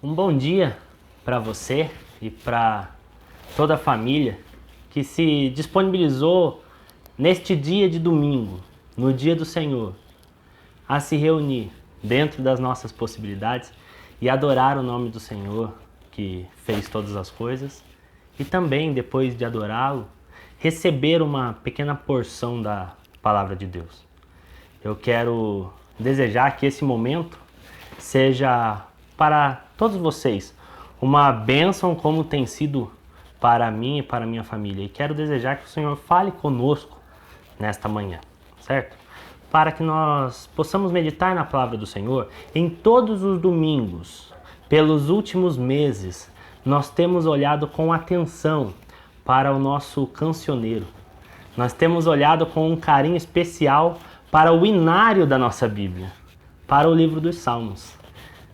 Um bom dia para você e para toda a família que se disponibilizou neste dia de domingo, no dia do Senhor, a se reunir dentro das nossas possibilidades e adorar o nome do Senhor que fez todas as coisas e também, depois de adorá-lo, receber uma pequena porção da palavra de Deus. Eu quero desejar que esse momento seja para todos vocês uma bênção como tem sido para mim e para minha família. E quero desejar que o Senhor fale conosco nesta manhã, certo? Para que nós possamos meditar na palavra do Senhor em todos os domingos. Pelos últimos meses, nós temos olhado com atenção para o nosso cancioneiro. Nós temos olhado com um carinho especial para o inário da nossa Bíblia, para o livro dos Salmos,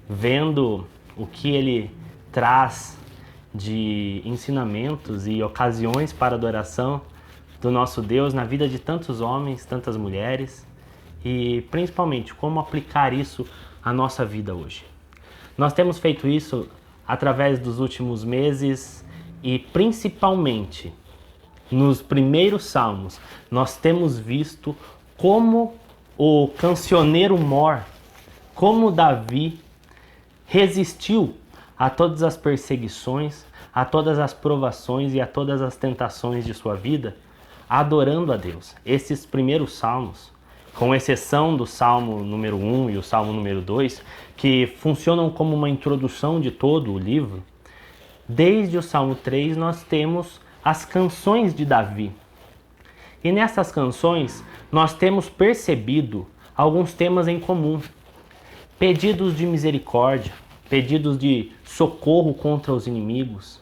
vendo o que ele traz de ensinamentos e ocasiões para adoração do nosso Deus na vida de tantos homens, tantas mulheres e principalmente como aplicar isso à nossa vida hoje. Nós temos feito isso através dos últimos meses e principalmente nos primeiros salmos nós temos visto como o cancioneiro mor, como Davi resistiu a todas as perseguições, a todas as provações e a todas as tentações de sua vida, adorando a Deus. Esses primeiros salmos, com exceção do Salmo número 1 e o Salmo número 2, que funcionam como uma introdução de todo o livro, desde o Salmo 3 nós temos as canções de Davi. E nessas canções nós temos percebido alguns temas em comum. Pedidos de misericórdia, pedidos de socorro contra os inimigos,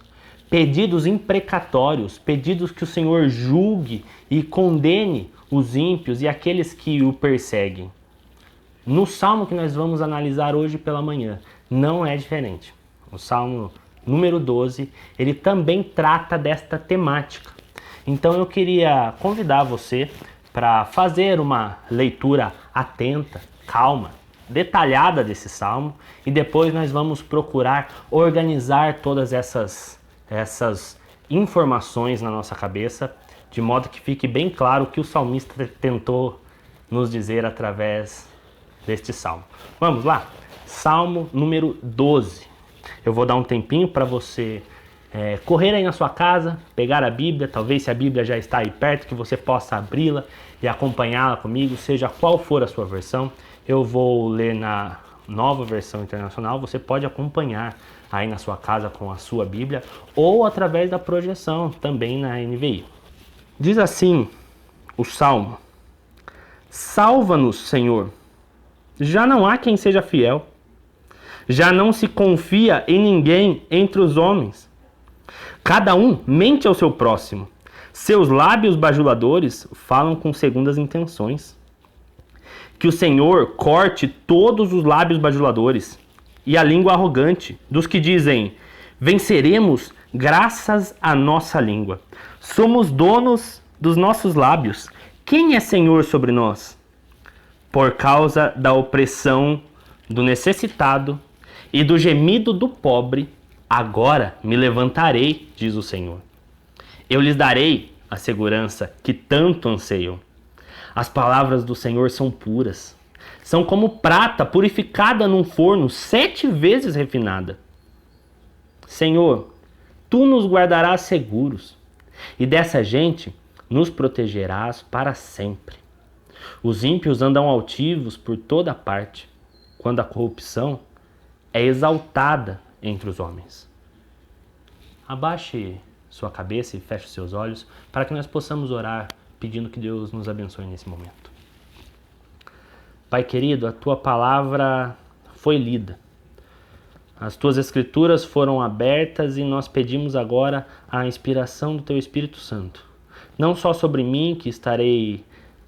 pedidos imprecatórios, pedidos que o Senhor julgue e condene os ímpios e aqueles que o perseguem. No salmo que nós vamos analisar hoje pela manhã, não é diferente. O salmo número 12, ele também trata desta temática. Então eu queria convidar você para fazer uma leitura atenta, calma, detalhada desse salmo e depois nós vamos procurar organizar todas essas informações na nossa cabeça de modo que fique bem claro o que o salmista tentou nos dizer através deste salmo. Vamos lá? Salmo número 12. Eu vou dar um tempinho para você correr aí na sua casa, pegar a Bíblia, talvez se a Bíblia já está aí perto, que você possa abri-la e acompanhá-la comigo, seja qual for a sua versão. Eu vou ler na Nova Versão Internacional, você pode acompanhar aí na sua casa com a sua Bíblia ou através da projeção também na NVI. Diz assim o Salmo: Salva-nos, Senhor, já não há quem seja fiel, já não se confia em ninguém entre os homens. Cada um mente ao seu próximo, seus lábios bajuladores falam com segundas intenções. Que o Senhor corte todos os lábios bajuladores e a língua arrogante dos que dizem: venceremos graças à nossa língua. Somos donos dos nossos lábios. Quem é Senhor sobre nós? Por causa da opressão do necessitado e do gemido do pobre, agora me levantarei, diz o Senhor. Eu lhes darei a segurança que tanto anseiam. As palavras do Senhor são puras. São como prata purificada num forno 7 vezes refinada. Senhor, tu nos guardarás seguros e dessa gente nos protegerás para sempre. Os ímpios andam altivos por toda parte, quando a corrupção é exaltada entre os homens. Abaixe sua cabeça e feche seus olhos para que nós possamos orar pedindo que Deus nos abençoe nesse momento. Pai querido, a tua palavra foi lida. As tuas escrituras foram abertas e nós pedimos agora a inspiração do teu Espírito Santo. Não só sobre mim, que estarei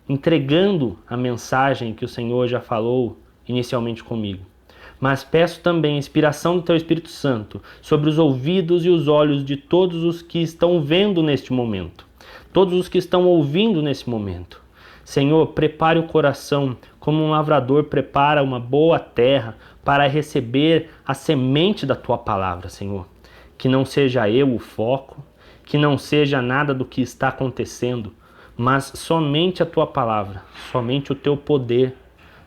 entregando a mensagem que o Senhor já falou inicialmente comigo, mas peço também a inspiração do teu Espírito Santo sobre os ouvidos e os olhos de todos os que estão vendo neste momento, todos os que estão ouvindo nesse momento. Senhor, prepare o coração como um lavrador prepara uma boa terra para receber a semente da tua palavra, Senhor. Que não seja eu o foco, que não seja nada do que está acontecendo, mas somente a tua palavra, somente o teu poder,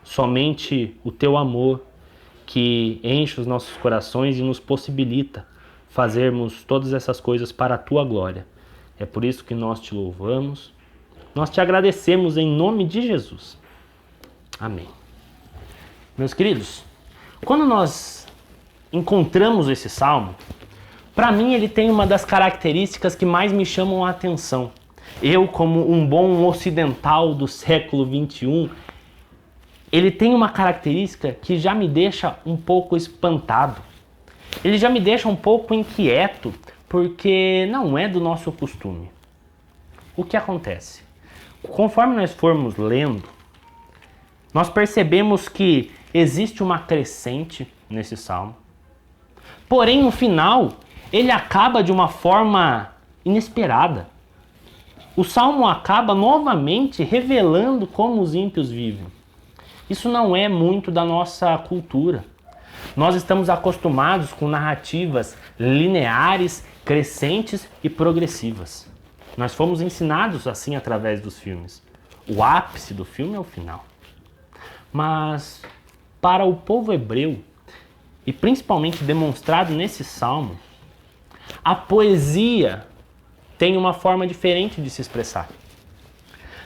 somente o teu amor, que enche os nossos corações e nos possibilita fazermos todas essas coisas para a tua glória. É por isso que nós te louvamos, nós te agradecemos em nome de Jesus. Amém. Meus queridos, quando nós encontramos esse salmo, para mim ele tem uma das características que mais me chamam a atenção. Eu, como um bom ocidental do século 21, ele tem uma característica que já me deixa um pouco espantado. Ele já me deixa um pouco inquieto, porque não é do nosso costume. O que acontece? Conforme nós formos lendo, nós percebemos que existe uma crescente nesse salmo. Porém, no final, ele acaba de uma forma inesperada. O salmo acaba novamente revelando como os ímpios vivem. Isso não é muito da nossa cultura. Nós estamos acostumados com narrativas lineares, crescentes e progressivas. Nós fomos ensinados assim através dos filmes. O ápice do filme é o final. Mas para o povo hebreu, e principalmente demonstrado nesse salmo, a poesia tem uma forma diferente de se expressar.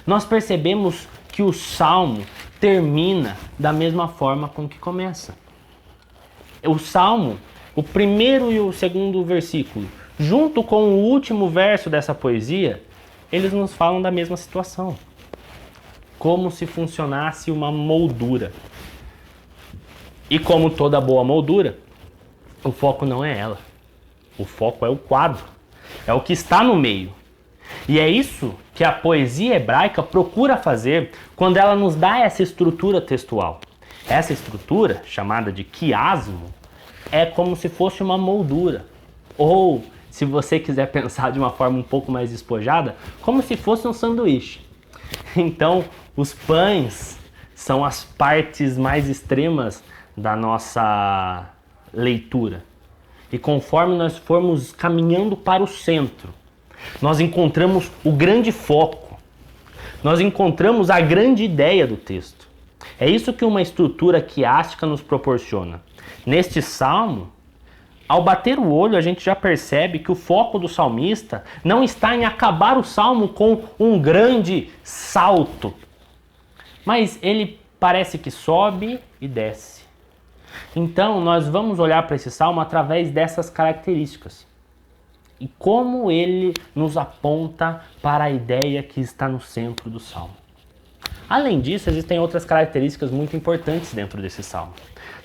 Nós percebemos que o salmo termina da mesma forma com que começa. O salmo, o primeiro e o segundo versículo, junto com o último verso dessa poesia, eles nos falam da mesma situação. Como se funcionasse uma moldura. E como toda boa moldura, o foco não é ela. O foco é o quadro. É o que está no meio. E é isso que a poesia hebraica procura fazer quando ela nos dá essa estrutura textual. Essa estrutura, chamada de quiasmo, é como se fosse uma moldura. Ou, se você quiser pensar de uma forma um pouco mais despojada, como se fosse um sanduíche. Então, os pães são as partes mais extremas da nossa leitura. E conforme nós formos caminhando para o centro, nós encontramos o grande foco. Nós encontramos a grande ideia do texto. É isso que uma estrutura quiástica nos proporciona. Neste salmo, ao bater o olho, a gente já percebe que o foco do salmista não está em acabar o salmo com um grande salto. Mas ele parece que sobe e desce. Então, nós vamos olhar para esse salmo através dessas características. E como ele nos aponta para a ideia que está no centro do salmo. Além disso, existem outras características muito importantes dentro desse salmo.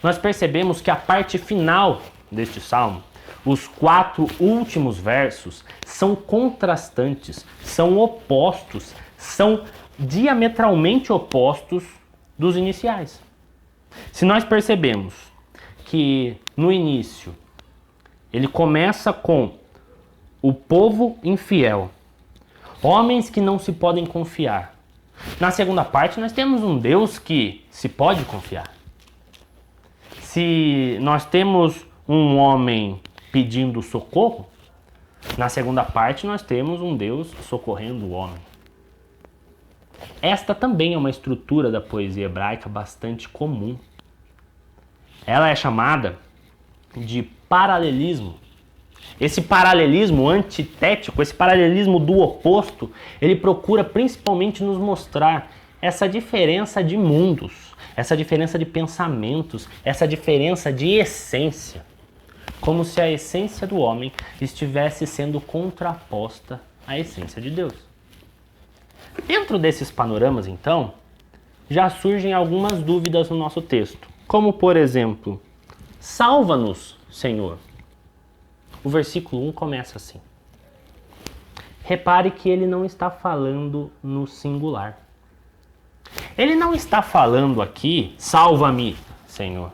Nós percebemos que a parte final deste salmo, os 4 últimos versos, são contrastantes, são opostos, são diametralmente opostos dos iniciais. Se nós percebemos que no início ele começa com o povo infiel, homens que não se podem confiar. Na segunda parte nós temos um Deus que se pode confiar. Se nós temos um homem pedindo socorro, na segunda parte nós temos um Deus socorrendo o homem. Esta também é uma estrutura da poesia hebraica bastante comum. Ela é chamada de paralelismo. Esse paralelismo antitético, esse paralelismo do oposto, ele procura principalmente nos mostrar essa diferença de mundos, essa diferença de pensamentos, essa diferença de essência. Como se a essência do homem estivesse sendo contraposta à essência de Deus. Dentro desses panoramas, então, já surgem algumas dúvidas no nosso texto. Como, por exemplo, salva-nos, Senhor. O versículo 1 começa assim. Repare que ele não está falando no singular. Ele não está falando aqui, salva-me, Senhor.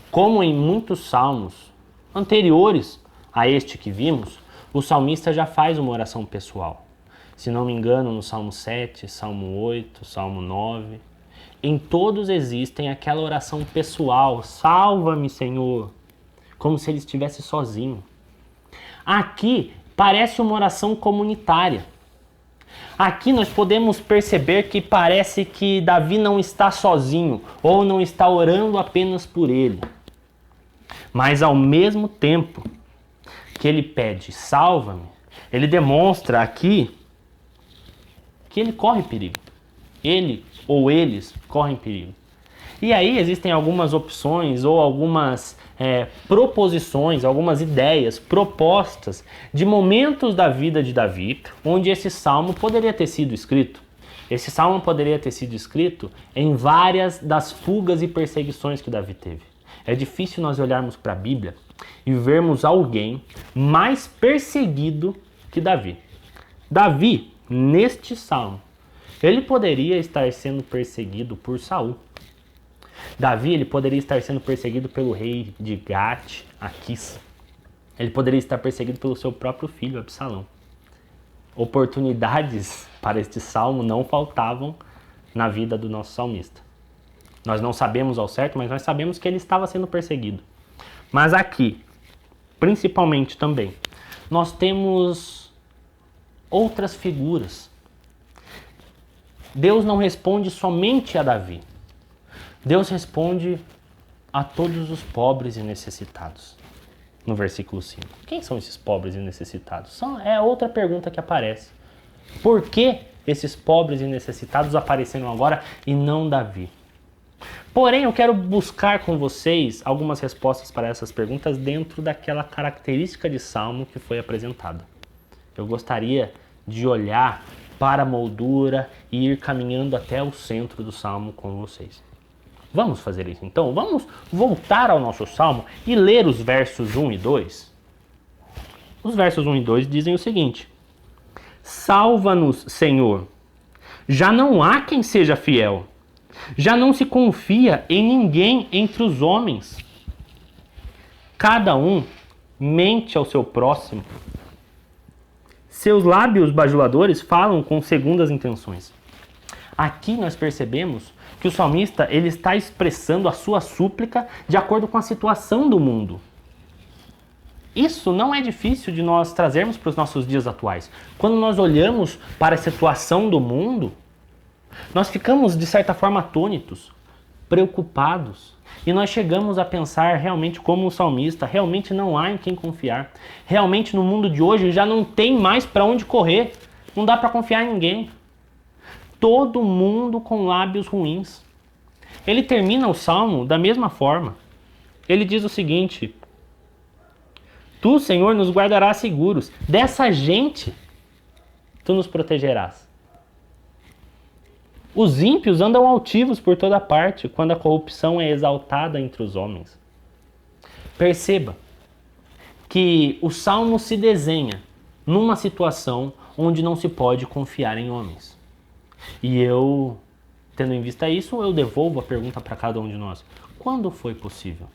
Como em muitos salmos anteriores a este que vimos, o salmista já faz uma oração pessoal. Se não me engano, no Salmo 7, Salmo 8, Salmo 9. em todos existem aquela oração pessoal, salva-me, Senhor, como se ele estivesse sozinho. Aqui parece uma oração comunitária. Aqui nós podemos perceber que parece que Davi não está sozinho ou não está orando apenas por ele. Mas ao mesmo tempo que ele pede salva-me, ele demonstra aqui que ele corre perigo. Ele ou eles correm perigo. E aí existem algumas opções ou algumas proposições, algumas ideias, propostas de momentos da vida de Davi, onde esse salmo poderia ter sido escrito. Esse salmo poderia ter sido escrito em várias das fugas e perseguições que Davi teve. É difícil nós olharmos para a Bíblia e vermos alguém mais perseguido que Davi. Davi, neste salmo, ele poderia estar sendo perseguido por Saul. Davi, ele poderia estar sendo perseguido pelo rei de Gate, Aquis. Ele poderia estar perseguido pelo seu próprio filho, Absalão. Oportunidades para este salmo não faltavam na vida do nosso salmista. Nós não sabemos ao certo, mas nós sabemos que ele estava sendo perseguido. Mas aqui, principalmente também, nós temos outras figuras. Deus não responde somente a Davi. Deus responde a todos os pobres e necessitados. No versículo 5. Quem são esses pobres e necessitados? É outra pergunta que aparece. Por que esses pobres e necessitados apareceram agora e não Davi? Porém, eu quero buscar com vocês algumas respostas para essas perguntas dentro daquela característica de salmo que foi apresentada. Eu gostaria de olhar para a moldura e ir caminhando até o centro do salmo com vocês. Vamos fazer isso então? Vamos voltar ao nosso salmo e ler os versos 1 e 2? Os versos 1 e 2 dizem o seguinte: salva-nos, Senhor. Já não há quem seja fiel. Já não se confia em ninguém entre os homens. Cada um mente ao seu próximo. Seus lábios bajuladores falam com segundas intenções. Aqui nós percebemos que o salmista ele está expressando a sua súplica de acordo com a situação do mundo. Isso não é difícil de nós trazermos para os nossos dias atuais. Quando nós olhamos para a situação do mundo, nós ficamos, de certa forma, atônitos, preocupados. E nós chegamos a pensar realmente como o salmista, realmente não há em quem confiar. Realmente no mundo de hoje já não tem mais para onde correr. Não dá para confiar em ninguém. Todo mundo com lábios ruins. Ele termina o salmo da mesma forma. Ele diz o seguinte: tu, Senhor, nos guardarás seguros. Dessa gente, tu nos protegerás. Os ímpios andam altivos por toda parte, quando a corrupção é exaltada entre os homens. Perceba que o salmo se desenha numa situação onde não se pode confiar em homens. E eu, tendo em vista isso, eu devolvo a pergunta para cada um de nós. Quando foi possível?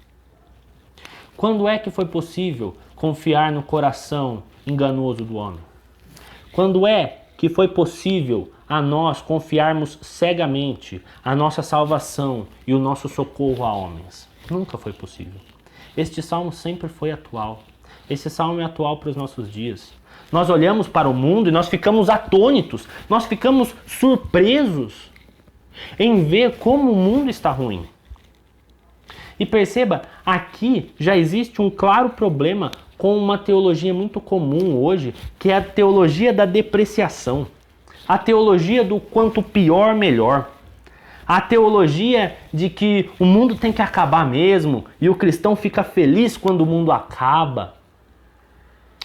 Quando é que foi possível confiar no coração enganoso do homem? Quando é que foi possível a nós confiarmos cegamente a nossa salvação e o nosso socorro a homens? Nunca foi possível. Este salmo sempre foi atual. Esse salmo é atual para os nossos dias. Nós olhamos para o mundo e nós ficamos atônitos, nós ficamos surpresos em ver como o mundo está ruim. E perceba, aqui já existe um claro problema com uma teologia muito comum hoje, que é a teologia da depreciação. A teologia do quanto pior, melhor. A teologia de que o mundo tem que acabar mesmo e o cristão fica feliz quando o mundo acaba.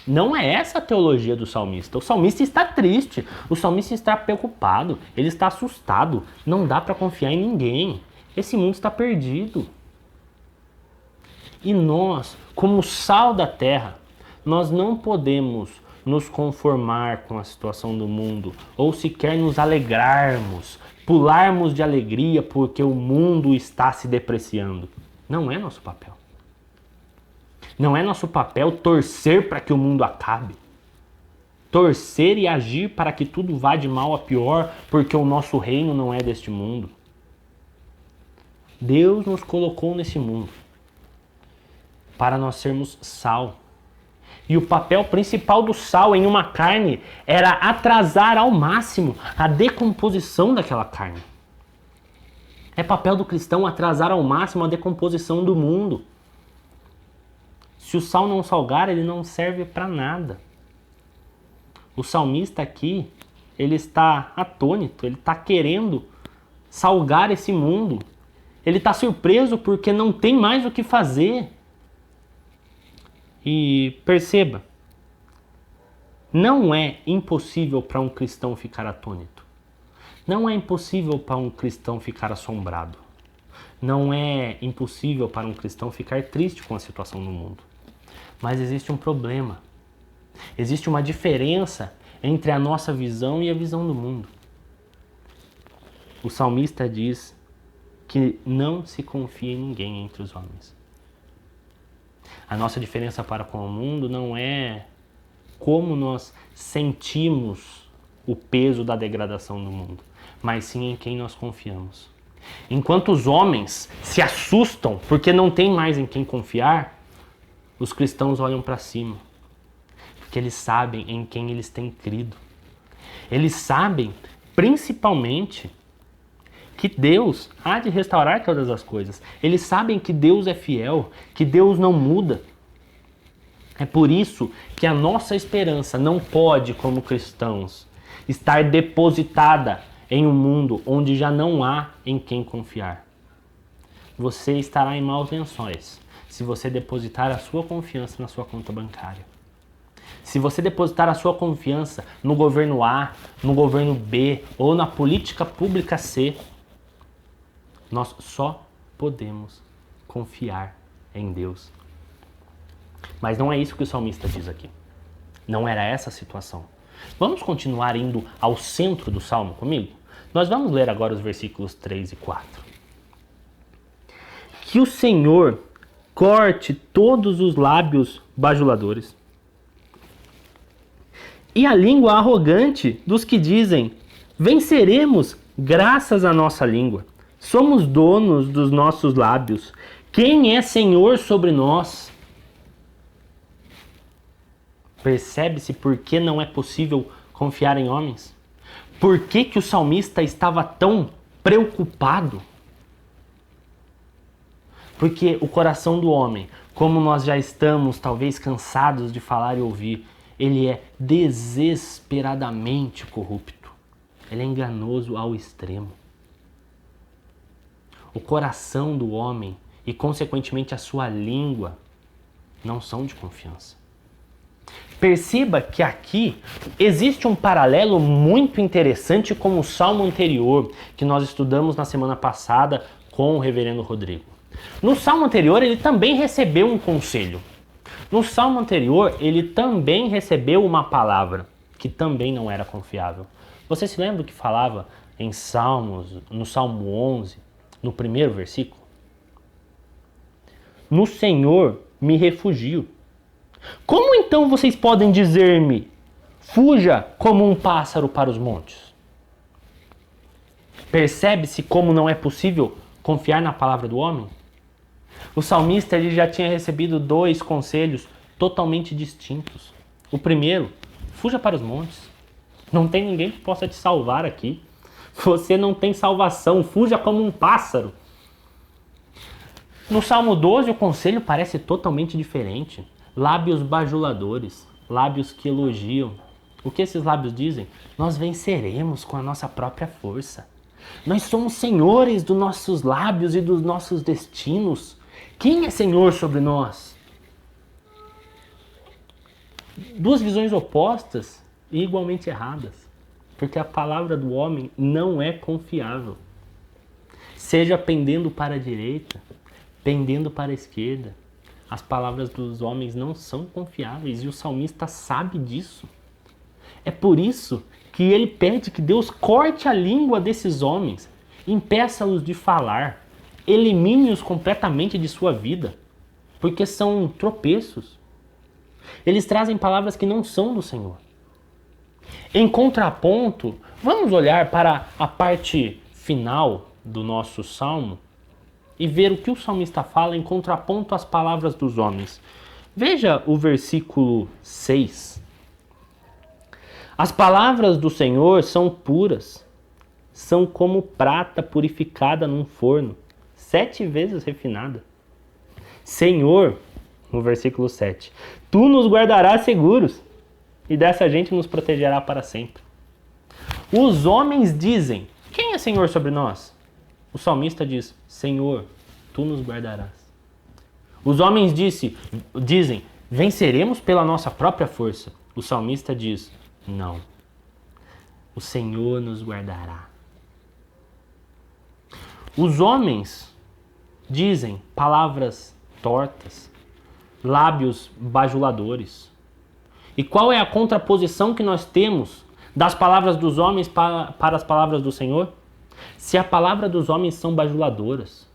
Não é essa a teologia do salmista. O salmista está triste, o salmista está preocupado, ele está assustado. Não dá para confiar em ninguém. Esse mundo está perdido. E nós, como sal da terra, nós não podemos nos conformar com a situação do mundo ou sequer nos alegrarmos, pularmos de alegria porque o mundo está se depreciando. Não é nosso papel. Não é nosso papel torcer para que o mundo acabe. Torcer e agir para que tudo vá de mal a pior, porque o nosso reino não é deste mundo. Deus nos colocou nesse mundo para nós sermos sal. E o papel principal do sal em uma carne era atrasar ao máximo a decomposição daquela carne. É papel do cristão atrasar ao máximo a decomposição do mundo. Se o sal não salgar, ele não serve para nada. O salmista aqui, ele está atônito, ele está querendo salgar esse mundo. Ele está surpreso porque não tem mais o que fazer. E perceba, não é impossível para um cristão ficar atônito. Não é impossível para um cristão ficar assombrado. Não é impossível para um cristão ficar triste com a situação no mundo. Mas existe um problema. Existe uma diferença entre a nossa visão e a visão do mundo. O salmista diz que não se confia em ninguém entre os homens. A nossa diferença para com o mundo não é como nós sentimos o peso da degradação do mundo, mas sim em quem nós confiamos. Enquanto os homens se assustam porque não tem mais em quem confiar, os cristãos olham para cima, porque eles sabem em quem eles têm crido. Eles sabem, principalmente, que Deus há de restaurar todas as coisas. Eles sabem que Deus é fiel, que Deus não muda. É por isso que a nossa esperança não pode, como cristãos, estar depositada em um mundo onde já não há em quem confiar. Você estará em maus lençóis se você depositar a sua confiança na sua conta bancária. Se você depositar a sua confiança no governo A, no governo B ou na política pública C, nós só podemos confiar em Deus. Mas não é isso que o salmista diz aqui. Não era essa a situação. Vamos continuar indo ao centro do salmo comigo? Nós vamos ler agora os versículos 3 e 4. Que o Senhor corte todos os lábios bajuladores e a língua arrogante dos que dizem: venceremos graças à nossa língua. Somos donos dos nossos lábios. Quem é Senhor sobre nós? Percebe-se por que não é possível confiar em homens? Por que que o salmista estava tão preocupado? Porque o coração do homem, como nós já estamos talvez cansados de falar e ouvir, ele é desesperadamente corrupto. Ele é enganoso ao extremo. O coração do homem e, consequentemente, a sua língua não são de confiança. Perceba que aqui existe um paralelo muito interessante com o salmo anterior que nós estudamos na semana passada com o reverendo Rodrigo. No salmo anterior, ele também recebeu um conselho. No salmo anterior, ele também recebeu uma palavra que também não era confiável. Você se lembra que falava em Salmos, no Salmo 11, no primeiro versículo? No Senhor me refugio. Como então vocês podem dizer-me: fuja como um pássaro para os montes? Percebe-se como não é possível confiar na palavra do homem? O salmista ele já tinha recebido 2 conselhos totalmente distintos. O primeiro: fuja para os montes. Não tem ninguém que possa te salvar aqui. Você não tem salvação, fuja como um pássaro. No Salmo 12, o conselho parece totalmente diferente. Lábios bajuladores, lábios que elogiam. O que esses lábios dizem? Nós venceremos com a nossa própria força. Nós somos senhores dos nossos lábios e dos nossos destinos. Quem é Senhor sobre nós? 2 visões opostas e igualmente erradas. Porque a palavra do homem não é confiável. Seja pendendo para a direita, pendendo para a esquerda. As palavras dos homens não são confiáveis e o salmista sabe disso. É por isso que ele pede que Deus corte a língua desses homens, impeça-os de falar, elimine-os completamente de sua vida, porque são tropeços. Eles trazem palavras que não são do Senhor. Em contraponto, vamos olhar para a parte final do nosso salmo, e ver o que o salmista fala em contraponto às palavras dos homens. Veja o versículo 6. As palavras do Senhor são puras, são como prata purificada num forno, 7 vezes refinada. Senhor, no versículo 7, tu nos guardarás seguros e dessa gente nos protegerá para sempre. Os homens dizem, quem é Senhor sobre nós? O salmista diz, Senhor, tu nos guardarás. Os homens dizem, venceremos pela nossa própria força. O salmista diz, não, o Senhor nos guardará. Os homens dizem palavras tortas, lábios bajuladores. E qual é a contraposição que nós temos das palavras dos homens para as palavras do Senhor? Se a palavra dos homens são bajuladoras,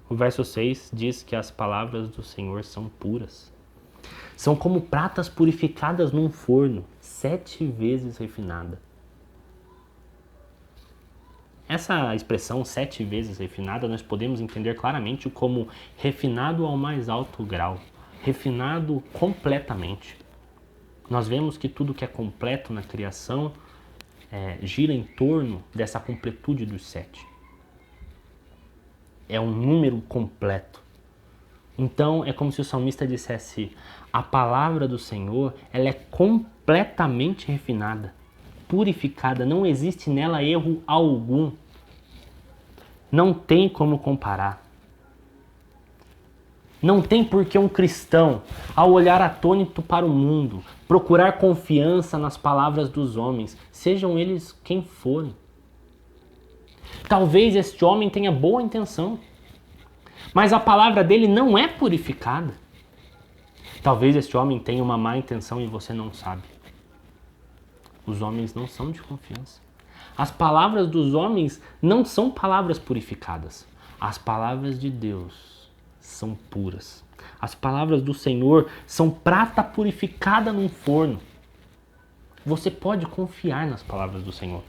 o verso 6 diz que as palavras do Senhor são puras. São como pratas purificadas num forno, 7 vezes refinada. Essa expressão 7 vezes refinada nós podemos entender claramente como refinado ao mais alto grau, refinado completamente. Nós vemos que tudo que é completo na criação gira em torno dessa completude dos 7. É um número completo. Então é como se o salmista dissesse, a palavra do Senhor ela é completamente refinada, purificada, não existe nela erro algum. Não tem como comparar. Não tem por que um cristão, ao olhar atônito para o mundo, procurar confiança nas palavras dos homens, sejam eles quem forem. Talvez este homem tenha boa intenção, mas a palavra dele não é purificada. Talvez este homem tenha uma má intenção e você não sabe. Os homens não são de confiança. As palavras dos homens não são palavras purificadas. As palavras de Deus são puras. As palavras do Senhor são prata purificada num forno. Você pode confiar nas palavras do Senhor.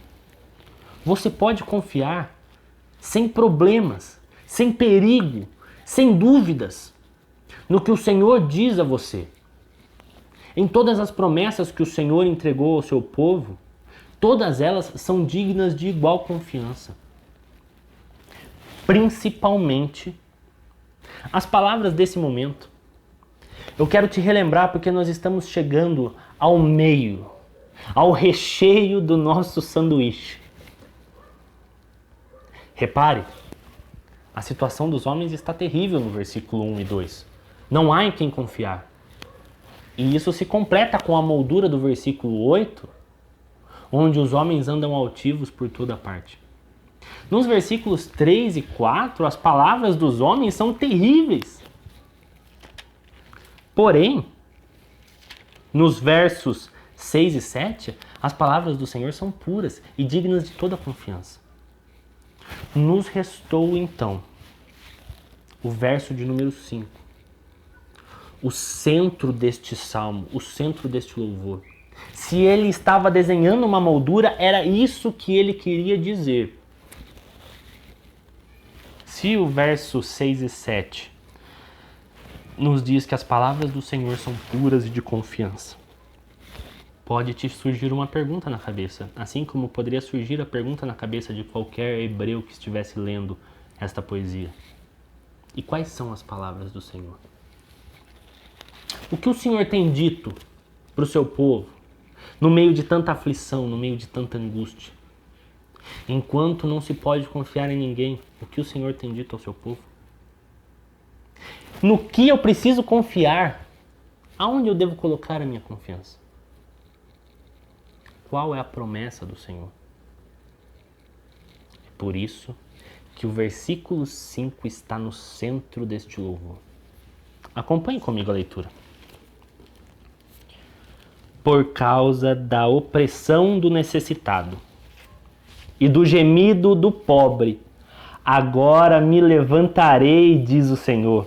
Você pode confiar sem problemas, sem perigo, sem dúvidas, no que o Senhor diz a você. Em todas as promessas que o Senhor entregou ao seu povo, todas elas são dignas de igual confiança. Principalmente as palavras desse momento. Eu quero te relembrar porque nós estamos chegando ao meio, ao recheio do nosso sanduíche. Repare, a situação dos homens está terrível no versículo 1 e 2. Não há em quem confiar. E isso se completa com a moldura do versículo 8, onde os homens andam altivos por toda parte. Nos versículos 3 e 4, as palavras dos homens são terríveis. Porém, nos versos 6 e 7, as palavras do Senhor são puras e dignas de toda confiança. Nos restou, então, o verso de número 5. O centro deste salmo, o centro deste louvor. Se ele estava desenhando uma moldura, era isso que ele queria dizer. Se o verso 6 e 7 nos diz que as palavras do Senhor são puras e de confiança, pode te surgir uma pergunta na cabeça, assim como poderia surgir a pergunta na cabeça de qualquer hebreu que estivesse lendo esta poesia. E quais são as palavras do Senhor? O que o Senhor tem dito para o seu povo, no meio de tanta aflição, no meio de tanta angústia? Enquanto não se pode confiar em ninguém, o que o Senhor tem dito ao seu povo? No que eu preciso confiar? Aonde eu devo colocar a minha confiança? Qual é a promessa do Senhor? É por isso que o versículo 5 está no centro deste louvor. Acompanhe comigo a leitura. Por causa da opressão do necessitado e do gemido do pobre, agora me levantarei, diz o Senhor.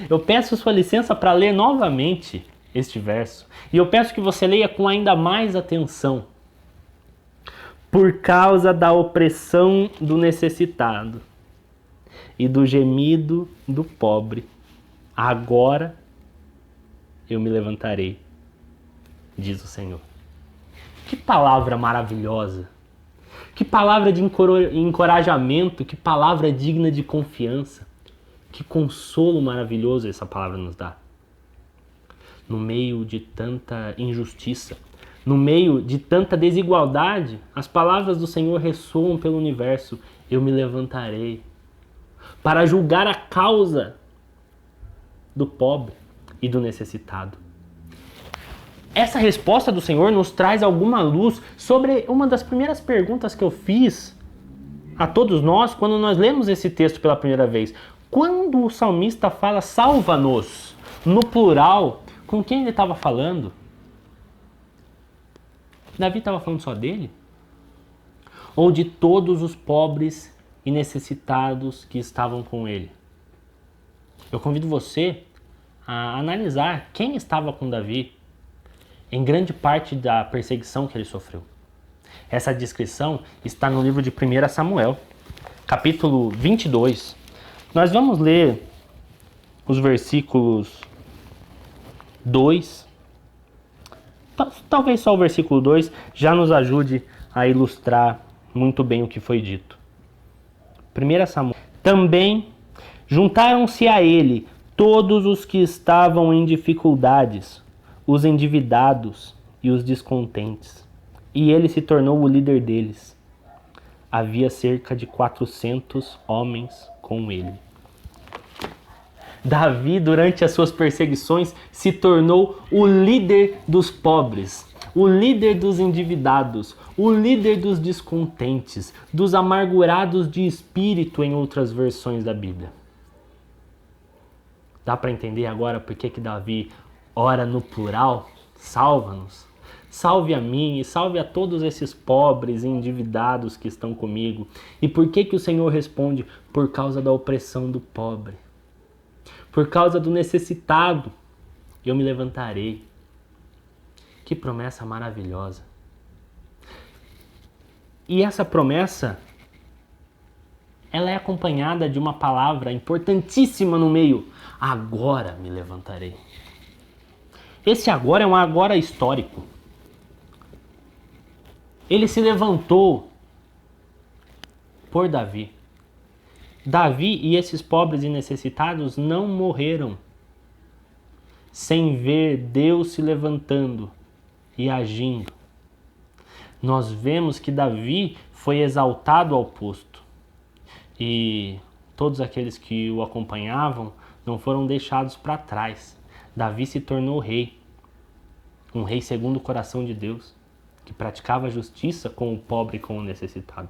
Eu peço sua licença para ler novamente este verso. E eu peço que você leia com ainda mais atenção. Por causa da opressão do necessitado e do gemido do pobre. Agora eu me levantarei, diz o Senhor. Que palavra maravilhosa! Que palavra de encorajamento, que palavra digna de confiança. Que consolo maravilhoso essa palavra nos dá. No meio de tanta injustiça, no meio de tanta desigualdade, as palavras do Senhor ressoam pelo universo. Eu me levantarei para julgar a causa do pobre e do necessitado. Essa resposta do Senhor nos traz alguma luz sobre uma das primeiras perguntas que eu fiz a todos nós quando nós lemos esse texto pela primeira vez. Quando o salmista fala salva-nos, no plural, com quem ele estava falando? Davi estava falando só dele? Ou de todos os pobres e necessitados que estavam com ele? Eu convido você a analisar quem estava com Davi em grande parte da perseguição que ele sofreu. Essa descrição está no livro de 1 Samuel, capítulo 22. Nós vamos ler os versículos 2. Talvez só o versículo 2 já nos ajude a ilustrar muito bem o que foi dito. 1 Samuel. Também juntaram-se a ele todos os que estavam em dificuldades, os endividados e os descontentes, e ele se tornou o líder deles. Havia cerca de 400 homens com ele. Davi, durante as suas perseguições, se tornou o líder dos pobres, o líder dos endividados, o líder dos descontentes, dos amargurados de espírito, em outras versões da Bíblia. Dá para entender agora por que Davi ora no plural? Salva-nos. Salve a mim e salve a todos esses pobres e endividados que estão comigo. E por que o Senhor responde? Por causa da opressão do pobre. Por causa do necessitado, eu me levantarei. Que promessa maravilhosa. E essa promessa, ela é acompanhada de uma palavra importantíssima no meio. Agora me levantarei. Esse agora é um agora histórico. Ele se levantou por Davi. Davi e esses pobres e necessitados não morreram sem ver Deus se levantando e agindo. Nós vemos que Davi foi exaltado ao posto e todos aqueles que o acompanhavam não foram deixados para trás. Davi se tornou rei, um rei segundo o coração de Deus, que praticava justiça com o pobre e com o necessitado.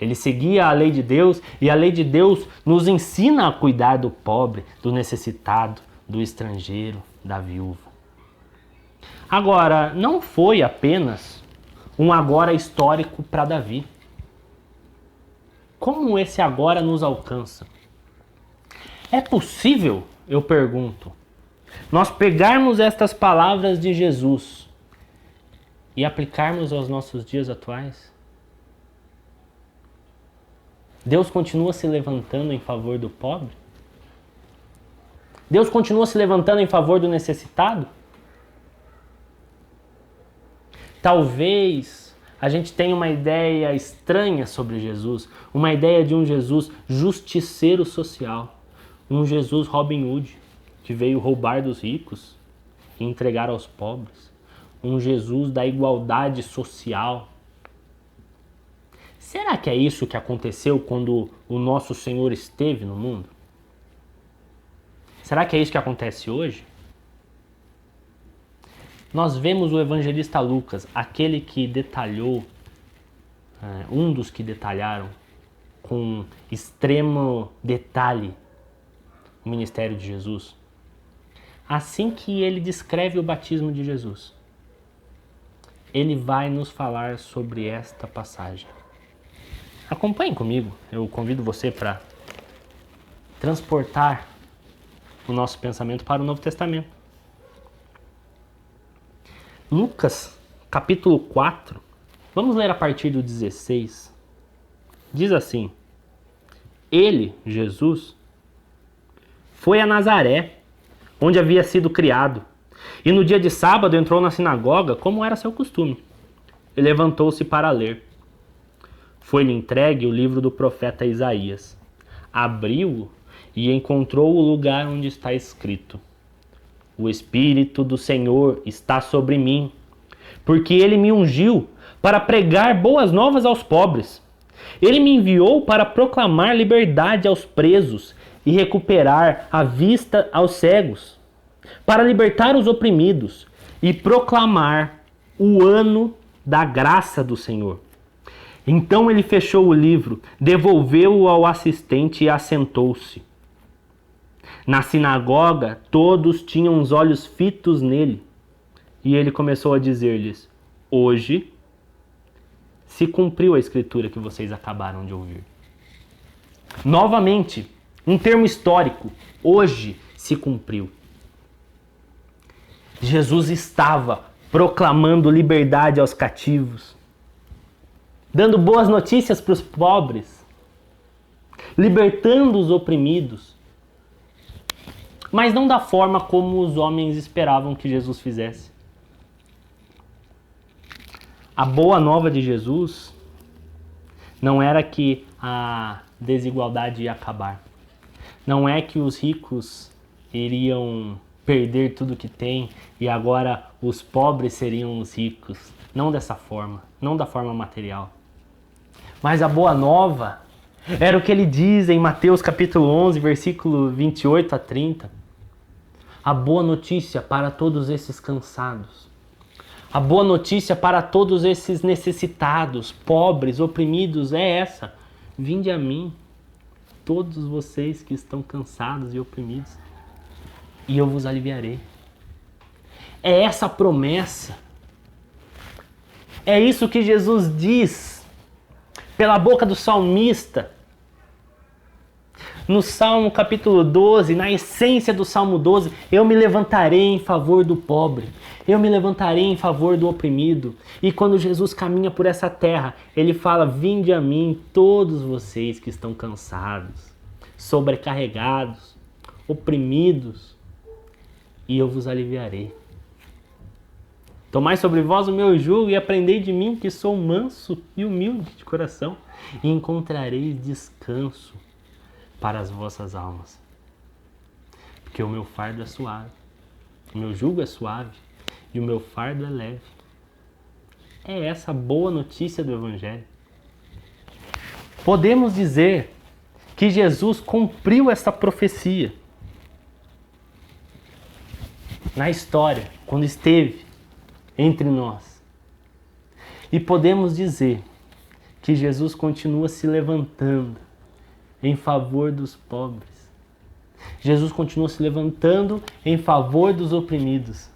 Ele seguia a lei de Deus e a lei de Deus nos ensina a cuidar do pobre, do necessitado, do estrangeiro, da viúva. Agora, não foi apenas um agora histórico para Davi. Como esse agora nos alcança? É possível, eu pergunto, nós pegarmos estas palavras de Jesus e aplicarmos aos nossos dias atuais? Deus continua se levantando em favor do pobre? Deus continua se levantando em favor do necessitado? Talvez a gente tenha uma ideia estranha sobre Jesus, uma ideia de um Jesus justiceiro social, um Jesus Robin Hood, que veio roubar dos ricos e entregar aos pobres, um Jesus da igualdade social. Será que é isso que aconteceu quando o nosso Senhor esteve no mundo? Será que é isso que acontece hoje? Nós vemos o evangelista Lucas, aquele que detalhou, um dos que detalharam com extremo detalhe o ministério de Jesus. Assim que ele descreve o batismo de Jesus, ele vai nos falar sobre esta passagem. Acompanhe comigo, eu convido você para transportar o nosso pensamento para o Novo Testamento. Lucas, capítulo 4, vamos ler a partir do 16. Diz assim: Ele, Jesus, foi a Nazaré, onde havia sido criado, e no dia de sábado entrou na sinagoga, como era seu costume, e levantou-se para ler. Foi-lhe entregue o livro do profeta Isaías. Abriu-o e encontrou o lugar onde está escrito: O Espírito do Senhor está sobre mim, porque ele me ungiu para pregar boas novas aos pobres. Ele me enviou para proclamar liberdade aos presos e recuperar a vista aos cegos, para libertar os oprimidos e proclamar o ano da graça do Senhor. Então ele fechou o livro, devolveu-o ao assistente e assentou-se. Na sinagoga, todos tinham os olhos fitos nele. E ele começou a dizer-lhes: Hoje se cumpriu a escritura que vocês acabaram de ouvir. Novamente, um termo histórico: hoje se cumpriu. Jesus estava proclamando liberdade aos cativos, dando boas notícias para os pobres, libertando os oprimidos, mas não da forma como os homens esperavam que Jesus fizesse. A boa nova de Jesus não era que a desigualdade ia acabar. Não é que os ricos iriam perder tudo que têm e agora os pobres seriam os ricos. Não dessa forma, não da forma material. Mas a boa nova era o que ele diz em Mateus capítulo 11, versículo 28 a 30. A boa notícia para todos esses cansados. A boa notícia para todos esses necessitados, pobres, oprimidos é essa: vinde a mim, todos vocês que estão cansados e oprimidos, e eu vos aliviarei. É essa a promessa. É isso que Jesus diz pela boca do salmista. No Salmo capítulo 12, na essência do Salmo 12, eu me levantarei em favor do pobre, eu me levantarei em favor do oprimido. E quando Jesus caminha por essa terra, ele fala: vinde a mim todos vocês que estão cansados, sobrecarregados, oprimidos, e eu vos aliviarei. Tomai sobre vós o meu jugo e aprendei de mim, que sou manso e humilde de coração, e encontrareis descanso para as vossas almas. Porque o meu fardo é suave, o meu jugo é suave e o meu fardo é leve. É essa a boa notícia do Evangelho. Podemos dizer que Jesus cumpriu essa profecia na história, quando esteve entre nós. E podemos dizer que Jesus continua se levantando em favor dos pobres. Jesus continua se levantando em favor dos oprimidos.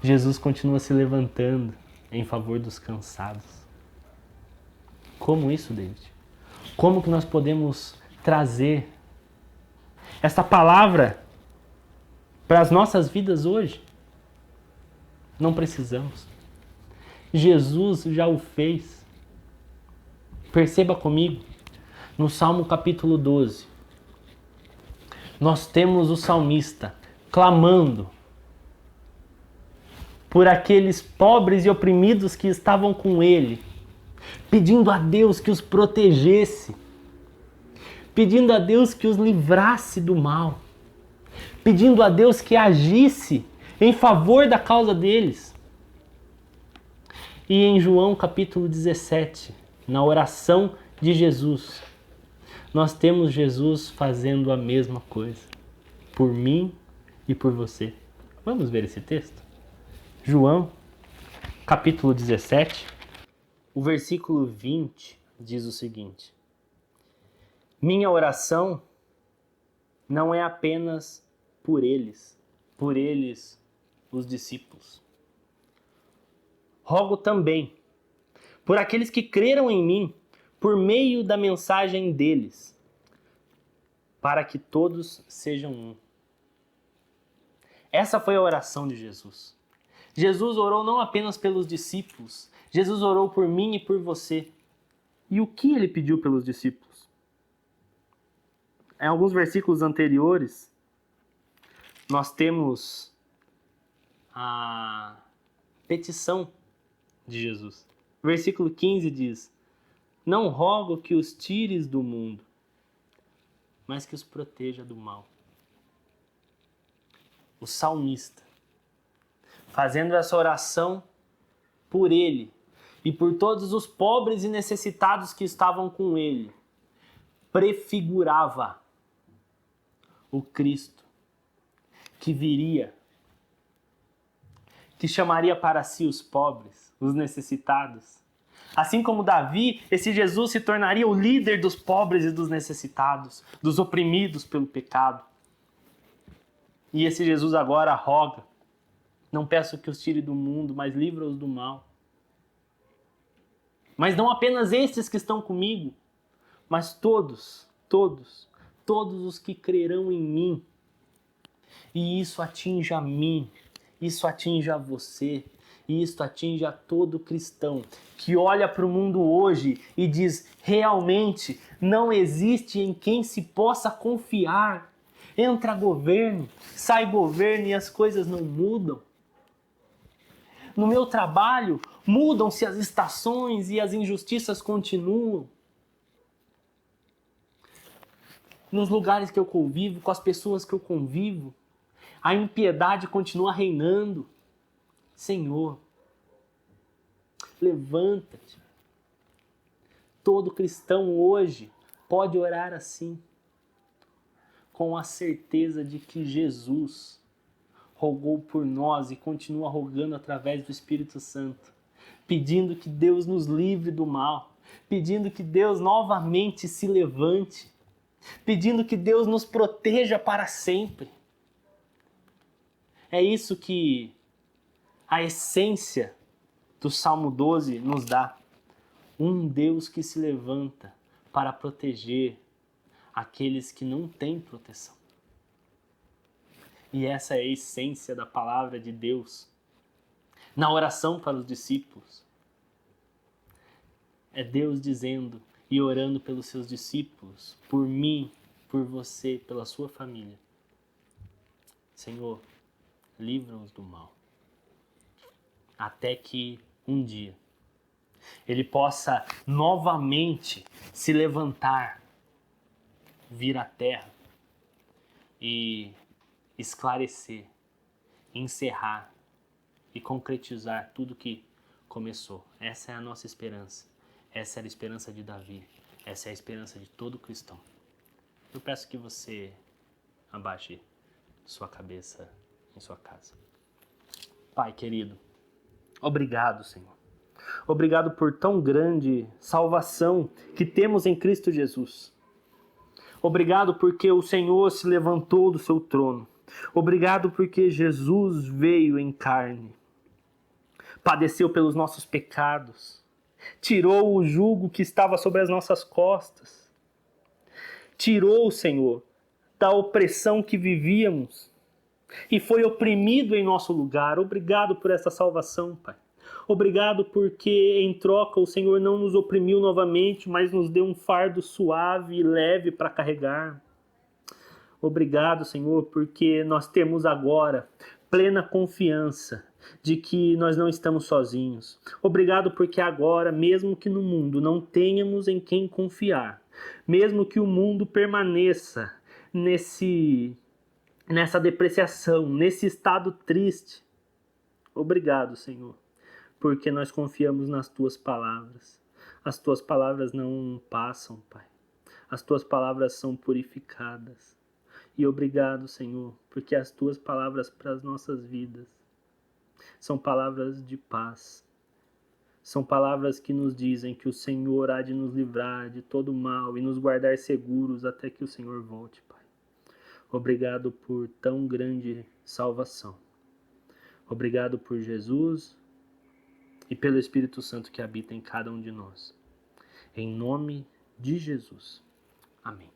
Jesus continua se levantando em favor dos cansados. Como isso, David? Como que nós podemos trazer essa palavra para as nossas vidas hoje? Não precisamos. Jesus já o fez. Perceba comigo. No Salmo capítulo 12, nós temos o salmista clamando por aqueles pobres e oprimidos que estavam com ele, pedindo a Deus que os protegesse, pedindo a Deus que os livrasse do mal, pedindo a Deus que agisse em favor da causa deles. E em João capítulo 17, na oração de Jesus, nós temos Jesus fazendo a mesma coisa, por mim e por você. Vamos ver esse texto? João, capítulo 17, o versículo 20 diz o seguinte: minha oração não é apenas por eles, os discípulos. Rogo também por aqueles que creram em mim, por meio da mensagem deles, para que todos sejam um. Essa foi a oração de Jesus. Jesus orou não apenas pelos discípulos, Jesus orou por mim e por você. E o que ele pediu pelos discípulos? em alguns versículos anteriores, nós temos a petição de Jesus. Versículo 15 diz: não rogo que os tires do mundo, mas que os proteja do mal. O salmista, fazendo essa oração por ele e por todos os pobres e necessitados que estavam com ele, prefigurava o Cristo que viria, que chamaria para si os pobres, os necessitados. Assim como Davi, esse Jesus se tornaria o líder dos pobres e dos necessitados, dos oprimidos pelo pecado. E esse Jesus agora roga: não peço que os tire do mundo, mas livra-os do mal. Mas não apenas estes que estão comigo, mas todos os que crerão em mim. E isso atinge a mim, isso atinge a você, e isso atinge a todo cristão que olha para o mundo hoje e diz: realmente não existe em quem se possa confiar. Entra governo, sai governo e as coisas não mudam. No meu trabalho, mudam-se as estações e as injustiças continuam. Nos lugares que eu convivo, com as pessoas que eu convivo, a impiedade continua reinando. Senhor, levanta-te. Todo cristão hoje pode orar assim, com a certeza de que Jesus rogou por nós e continua rogando através do Espírito Santo, pedindo que Deus nos livre do mal, pedindo que Deus novamente se levante, pedindo que Deus nos proteja para sempre. É isso que a essência do Salmo 12 nos dá. Um Deus que se levanta para proteger aqueles que não têm proteção. E essa é a essência da palavra de Deus na oração para os discípulos. É Deus dizendo e orando pelos seus discípulos, por mim, por você, pela sua família: Senhor, livra-nos do mal. Até que um dia Ele possa novamente se levantar, vir à terra e esclarecer, encerrar e concretizar tudo que começou. Essa é a nossa esperança. Essa era a esperança de Davi. Essa é a esperança de todo cristão. Eu peço que você abaixe sua cabeça em sua casa. Pai querido, obrigado, Senhor. Obrigado por tão grande salvação que temos em Cristo Jesus. Obrigado porque o Senhor se levantou do seu trono. Obrigado porque Jesus veio em carne, padeceu pelos nossos pecados, tirou o jugo que estava sobre as nossas costas, tirou, Senhor, da opressão que vivíamos e foi oprimido em nosso lugar. Obrigado por essa salvação, Pai. Obrigado porque em troca o Senhor não nos oprimiu novamente, mas nos deu um fardo suave e leve para carregar. Obrigado, Senhor, porque nós temos agora plena confiança de que nós não estamos sozinhos. Obrigado porque agora, mesmo que no mundo não tenhamos em quem confiar, mesmo que o mundo permaneça nessa depreciação, nesse estado triste, obrigado, Senhor, porque nós confiamos nas Tuas palavras. As Tuas palavras não passam, Pai. As Tuas palavras são purificadas. E obrigado, Senhor, porque as Tuas palavras para as nossas vidas são palavras de paz. São palavras que nos dizem que o Senhor há de nos livrar de todo mal e nos guardar seguros até que o Senhor volte, Pai. Obrigado por tão grande salvação. Obrigado por Jesus e pelo Espírito Santo que habita em cada um de nós. Em nome de Jesus. Amém.